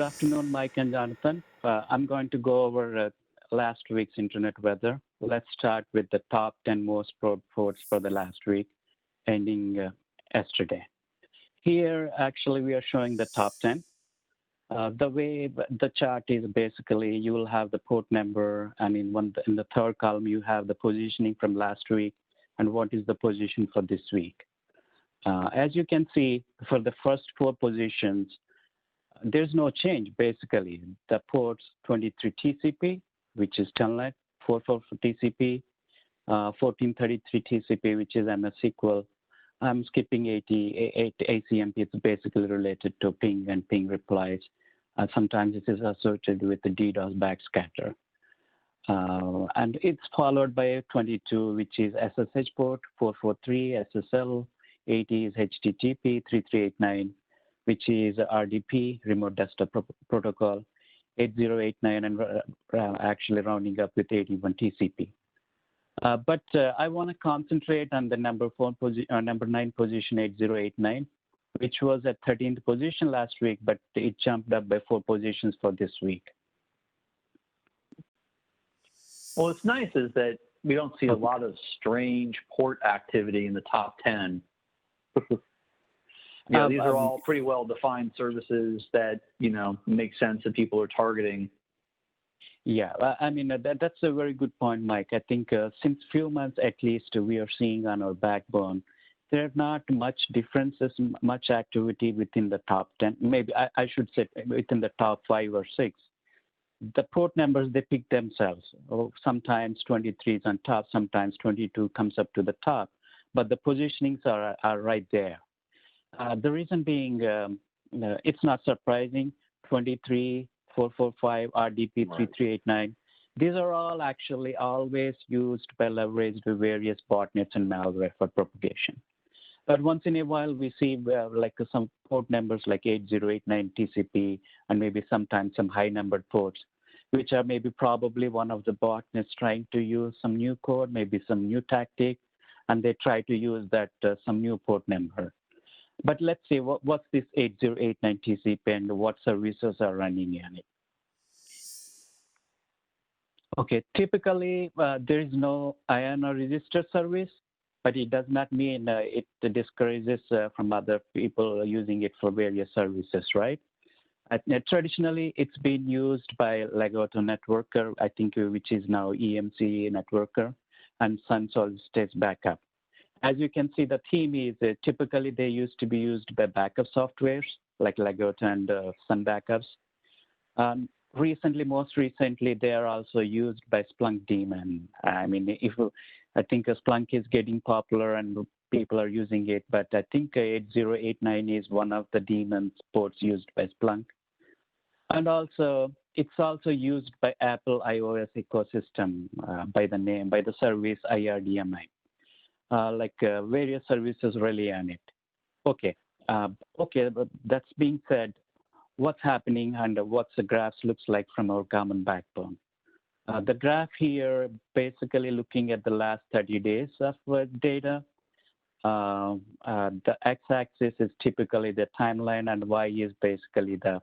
afternoon, Mike and Jonathan. I'm going to go over last week's internet weather. Let's start with the top 10 most reports for the last week, ending yesterday. Here, actually, we are showing the top 10. The way the chart is basically, you will have the port number, and in the third column, you have the positioning from last week and what is the position for this week. As you can see, for the first four positions, there's no change, basically. The ports 23 TCP, which is Telnet, 444 TCP, 1433 TCP, which is MS SQL. I'm skipping ACMP. It's basically related to ping and ping replies. Sometimes it is associated with the DDoS backscatter. And it's followed by 22, which is SSH port, 443, SSL, 80 is HTTP, 3389, which is RDP, Remote Desktop Protocol, 8089, and actually rounding up with 81 TCP. But I want to concentrate on the number 9 position, 8089, which was at 13th position last week, but it jumped up by 4 positions for this week. Well, what's nice is that we don't see a lot of strange port activity in the top 10. Yeah, these are all pretty well-defined services that, make sense that people are targeting. Yeah, I mean, that's a very good point, Mike. I think since few months at least, we are seeing on our backbone, there are not much differences, much activity within the top 10. Maybe I should say within the top 5 or 6. The port numbers, they pick themselves. Sometimes 23 is on top, sometimes 22 comes up to the top, but the positionings are right there. The reason being, it's not surprising, 23, 445, RDP, 3389. These are all actually always used by leveraged various botnets and malware for propagation. But once in a while, we see like some port numbers like 8089 TCP and maybe sometimes some high-numbered ports, which are maybe probably one of the botnets trying to use some new code, maybe some new tactic, and they try to use that some new port number. But let's see, what's this 8089 TCP and what services are running in it? Okay, typically there is no IANA register service, but it does not mean it discourages from other people using it for various services, right? Traditionally, it's been used by Legato Networker, I think, which is now EMC Networker, and Sun Solid State's Backup. As you can see, the theme is typically they used to be used by backup softwares like Legato and Sun Backups. Most recently, they are also used by Splunk daemon. I mean, I think Splunk is getting popular and people are using it, but I think 8089 is one of the daemon ports used by Splunk. And also, it's also used by Apple iOS ecosystem by the service IRDMI. Various services rely on it. Okay, but that's being said, what's happening and what the graphs looks like from our common backbone. The graph here basically looking at the last 30 days of data. The x-axis is typically the timeline and y is basically the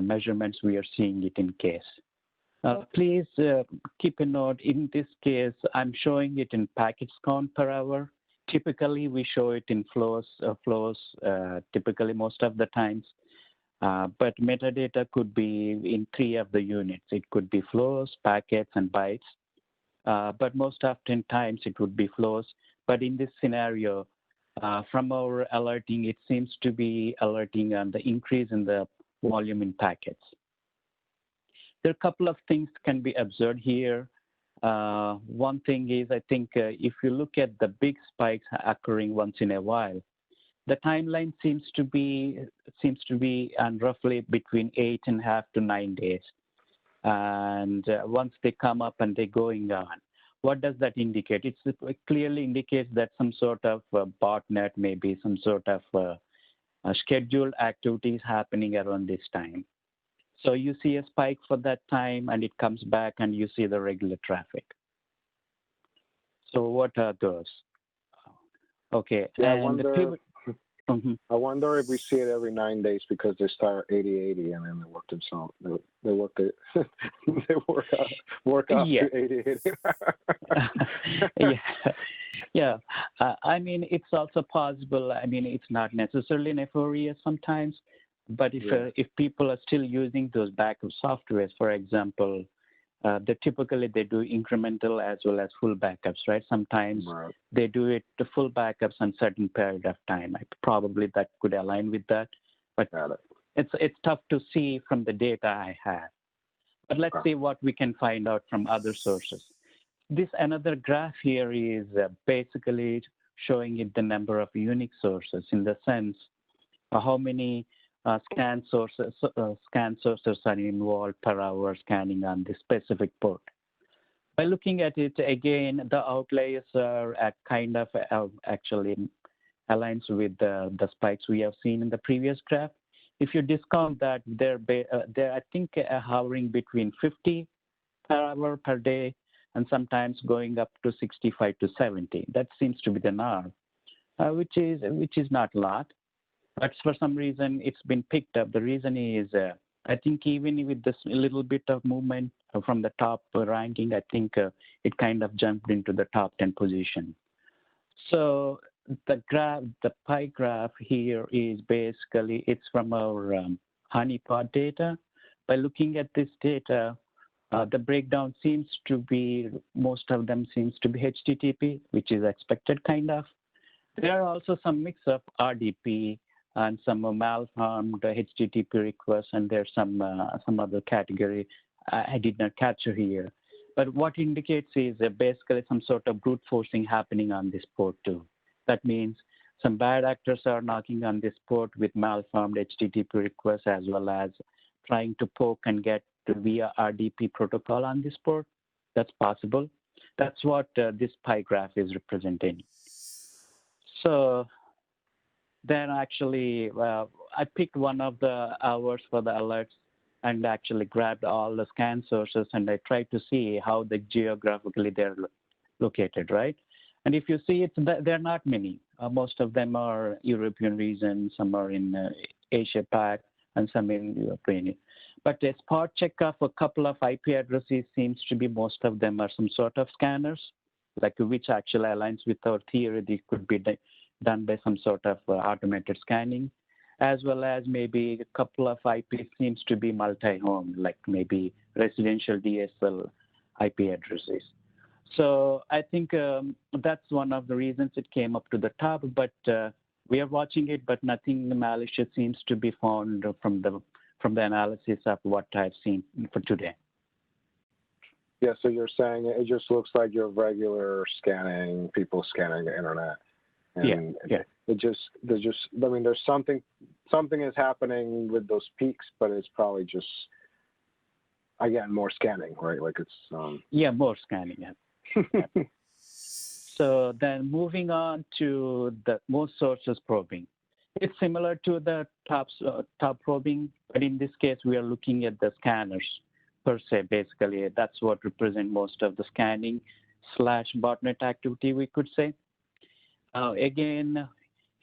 measurements we are seeing it in case. Please keep a note, in this case, I'm showing it in packets count per hour. Typically, we show it in flows, typically most of the times. But metadata could be in 3 of the units. It could be flows, packets, and bytes. But most often times it would be flows. But in this scenario, from our alerting, it seems to be alerting on the increase in the volume in packets. There are a couple of things can be observed here. One thing is, I think if you look at the big spikes occurring once in a while, the timeline seems to be on roughly between 8.5 to 9 days. And once they come up and they're going on, what does that indicate? It clearly indicates that some sort of botnet, maybe some sort of scheduled activities happening around this time. So you see a spike for that time and it comes back and you see the regular traffic. So what are those? Okay, yeah, and Mhm. I wonder if we see it every 9 days because they start 80-80 and then they work themselves. They work it. They work up Yeah. to 80-80. Yeah. Yeah. I mean, it's also possible. I mean, it's not necessarily nefarious sometimes, but if people are still using those backup softwares, for example, they do incremental as well as full backups, right? Sometimes Right. they do it to full backups on certain period of time. Probably that could align with that, but Got it. it's tough to see from the data I have. But let's Okay. see what we can find out from other sources. This another graph here is basically showing it the number of unique sources in the sense how many scan sources are involved per hour scanning on this specific port. By looking at it again, the outliers are at kind of actually aligns with the spikes we have seen in the previous graph. If you discount that, they're I think hovering between 50 per hour per day, and sometimes going up to 65 to 70. That seems to be the norm, which is not a lot. But for some reason, it's been picked up. The reason is, I think even with this little bit of movement from the top ranking, I think it kind of jumped into the top 10 position. So the pie graph here is basically, it's from our honeypot data. By looking at this data, the breakdown seems to be, most of them seems to be HTTP, which is expected kind of. There are also some mix of RDP and some malformed HTTP requests, and there's some other category I did not capture here. But what indicates is basically some sort of brute forcing happening on this port too. That means some bad actors are knocking on this port with malformed HTTP requests, as well as trying to poke and get via RDP protocol on this port. That's possible. That's what this pie graph is representing. So then actually, I picked one of the hours for the alerts and actually grabbed all the scan sources, and I tried to see how geographically they're located, right? And if you see, they're not many. Most of them are European region, some are in Asia Pac, and some in Ukraine. But a spot check of a couple of IP addresses seems to be most of them are some sort of scanners, like which actually aligns with our theory. This could be done by some sort of automated scanning, as well as maybe a couple of IP seems to be multi-home, like maybe residential DSL IP addresses. So I think that's one of the reasons it came up to the top, but we are watching it, but nothing malicious seems to be found from the analysis of what I've seen for today. Yeah, so you're saying it just looks like your regular scanning, people scanning the internet. And yeah. There's something is happening with those peaks, but it's probably just, again, more scanning, right? Like it's... Yeah, more scanning, yeah. Yeah. So then moving on to the most sources probing. It's similar to the top probing, but in this case, we are looking at the scanners per se, basically. That's what represent most of the scanning / botnet activity, we could say. Again,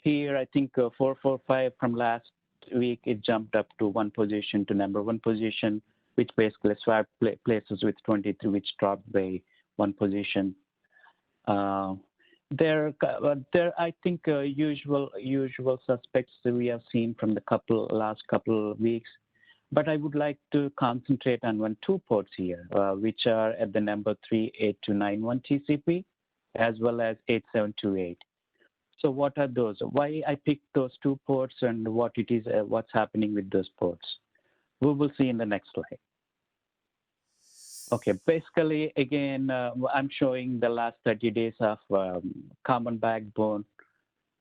here, I think 445 from last week, it jumped up to one position to number one position, which basically swapped places with 23, which dropped by one position. There, I think, usual suspects that we have seen from the last couple of weeks. But I would like to concentrate on two ports here, which are at the number 38291 TCP, as well as 8728. So what are those? Why I picked those two ports and what it is, what's happening with those ports? We will see in the next slide. Okay, basically, again, I'm showing the last 30 days of common backbone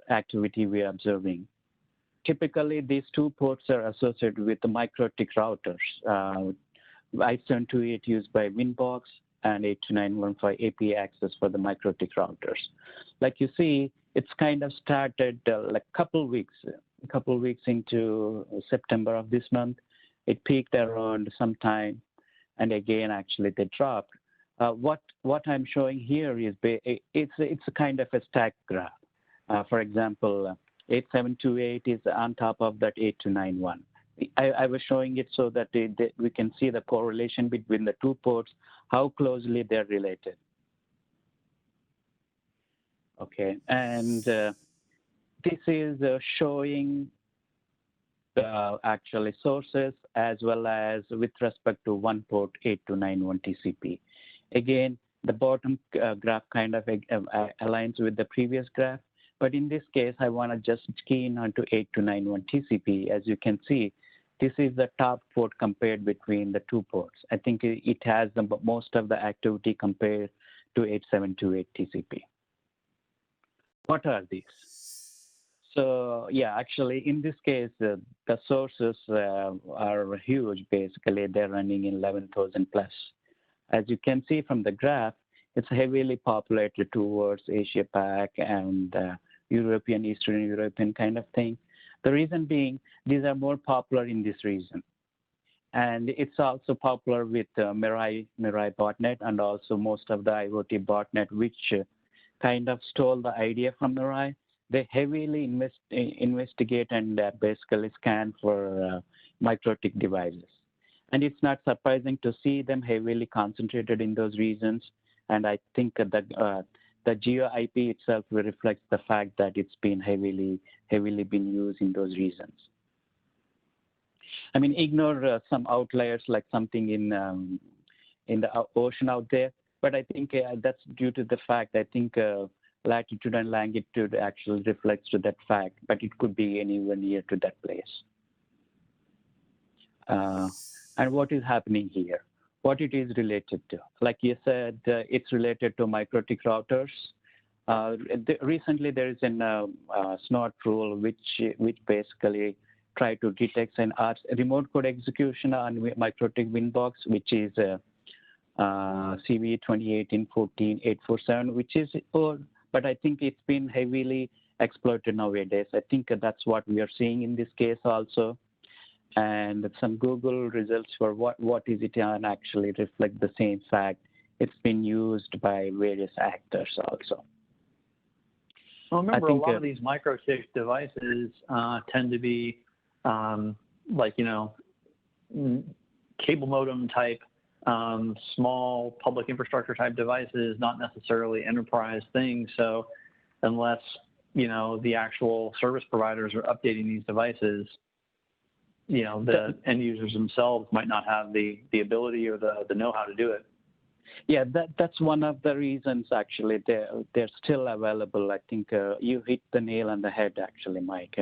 activity we are observing. Typically, these two ports are associated with the MikroTik routers. I728 used by Winbox and 82915 API access for the MikroTik routers. Like you see, it's kind of started like a couple weeks into September of this month. It peaked around sometime, and again, actually, they dropped. What I'm showing here is it's a kind of a stack graph. For example, 8728 is on top of that 8291. I was showing it so that we can see the correlation between the two ports, how closely they're related. Okay, and this is showing actually sources as well as with respect to one port 8291 TCP. Again, the bottom graph kind of aligns with the previous graph, but in this case, I want to just key in onto 8291 TCP. As you can see, this is the top port compared between the two ports. I think it has the most of the activity compared to 8728 TCP. What are these? So yeah, actually in this case, the sources are huge. Basically, they're running in 11,000 plus. As you can see from the graph, it's heavily populated towards Asia Pac and European, Eastern European kind of thing. The reason being, these are more popular in this region. And it's also popular with Mirai botnet and also most of the IoT botnet, which kind of stole the idea from Mirai. They heavily investigate and basically scan for MikroTik devices. And it's not surprising to see them heavily concentrated in those regions. And I think that the geo IP itself reflects the fact that it's been heavily been used in those regions. I mean, ignore some outliers like something in the ocean out there, but I think that's due to the fact I think latitude and longitude actually reflects to that fact, but it could be anywhere near to that place. And what is happening here? What it is related to? Like you said, it's related to MikroTik routers. Recently, there is a SNOT rule which basically try to detect an remote code execution on MikroTik Winbox, which is CV 2018-14-847, which is old, but I think it's been heavily exploited nowadays. I think that's what we are seeing in this case also. And some Google results for what is it on actually reflect the same fact. It's been used by various actors also. Well, remember, a lot of these MikroTik devices tend to be like, cable modem type, small public infrastructure type devices, not necessarily enterprise things. So unless, the actual service providers are updating these devices, the end users themselves might not have the ability or the know-how to do it. Yeah, that's one of the reasons actually they're still available. I think you hit the nail on the head actually, Mike.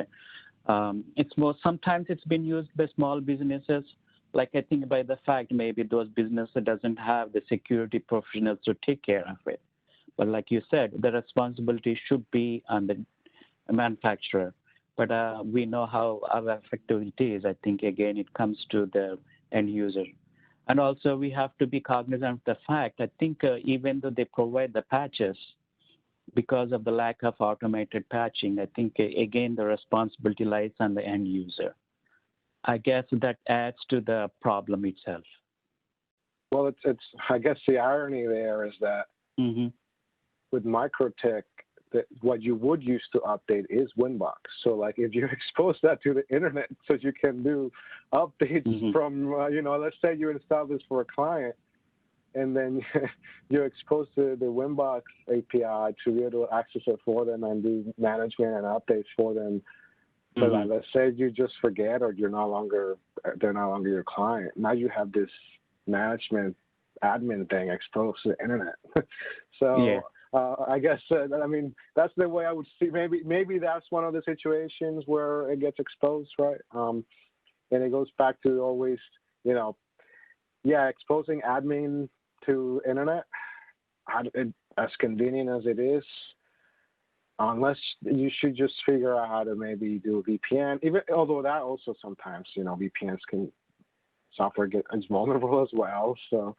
Sometimes it's been used by small businesses. Like I think by the fact maybe those businesses doesn't have the security professionals to take care of it. But like you said, the responsibility should be on the manufacturer. But we know how effective it is. I think, again, it comes to the end user. And also, we have to be cognizant of the fact, I think, even though they provide the patches, because of the lack of automated patching, I think, again, the responsibility lies on the end user. I guess that adds to the problem itself. Well, it's I guess the irony there is that with MikroTik, what you would use to update is Winbox. So like if you expose that to the internet so you can do updates from, let's say you install this for a client and then you expose the Winbox API to be able to access it for them and do management and updates for them. So like, let's say you just forget or they're no longer your client. Now you have this management admin thing exposed to the internet. So yeah. I guess, that's the way I would see. Maybe that's one of the situations where it gets exposed, right? And it goes back to always, exposing admin to internet, as convenient as it is, unless you should just figure out how to maybe do a VPN. Although that also sometimes, VPNs software is vulnerable as well. So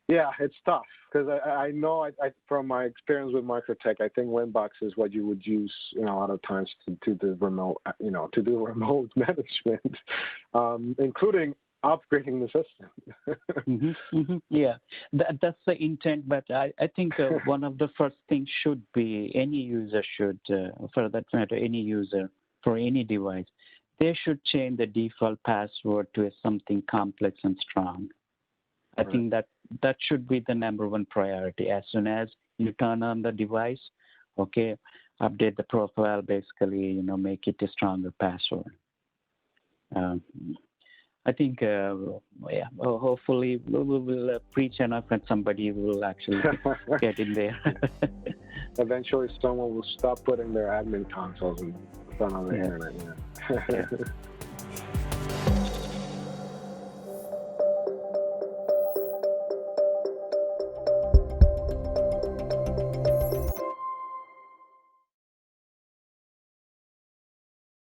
yeah, it's tough because I know from my experience with MikroTik, I think Winbox is what you would use, a lot of times to do remote, to do remote management, including upgrading the system. Yeah, that's the intent. But I think one of the first things should be any user should, for that matter, any user for any device, they should change the default password to something complex and strong. I think that should be the number one priority. As soon as you turn on the device, okay, update the profile, basically, make it a stronger password. I think, hopefully we will preach enough and somebody will actually get in there. Eventually someone will stop putting their admin consoles in front of the internet. Yeah.